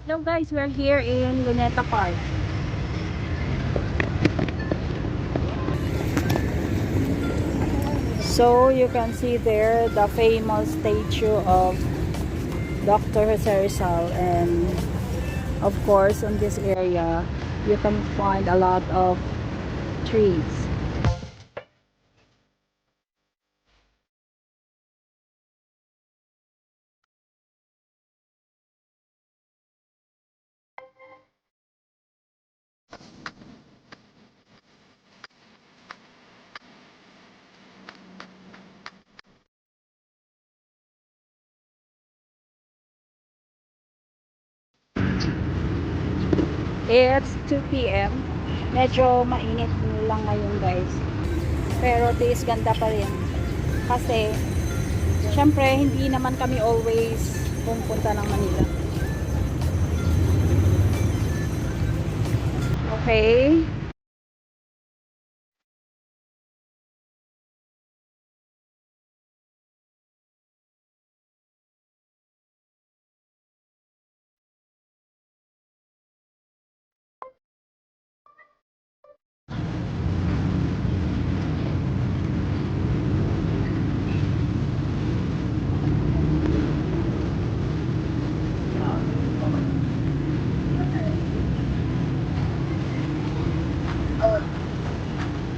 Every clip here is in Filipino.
Hello guys, we're here in Luneta Park. So you can see there the famous statue of Dr. Jose Rizal, and of course on this area you can find a lot of trees. It's 2 p.m. Medyo mainit lang ngayon guys. Pero tiis ganda pa rin. Kasi syempre hindi naman kami always pupunta ng Manila. Okay.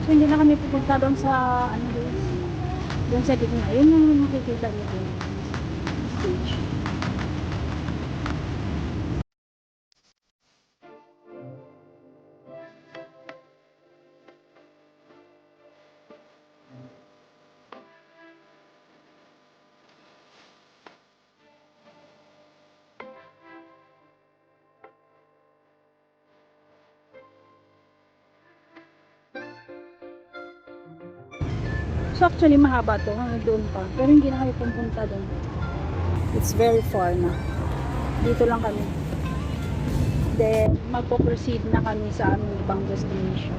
So, hindi na kami pupunta doon sa ano guys. Doon sa gitna. Yun yung makikita niyo doon. Stage. So actually mahaba to hanggang doon pa. Pero hindi na kami pupunta doon. It's very far na. Dito lang kami. Then magpo-proceed na kami sa aming ibang destination.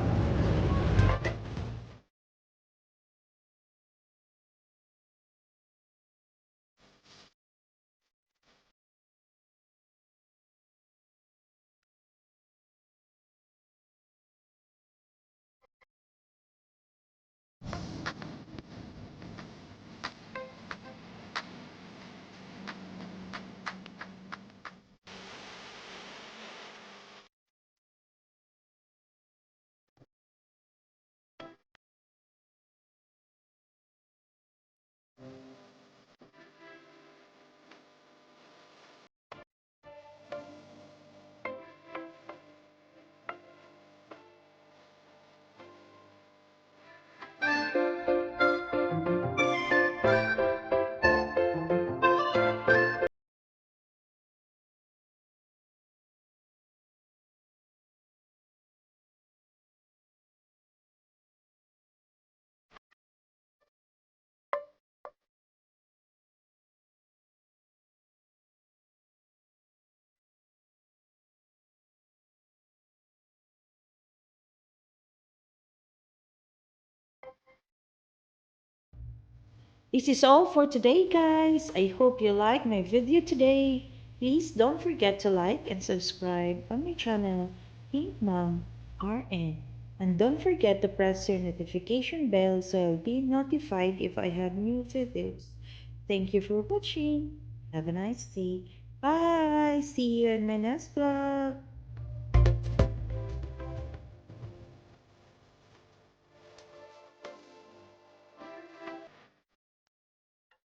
This is all for today, guys. I hope you like my video today. Please don't forget to like and subscribe on my channel, Pink Mom RN. And don't forget to press your notification bell so I'll be notified if I have new videos. Thank you for watching. Have a nice day. Bye. See you in my next vlog.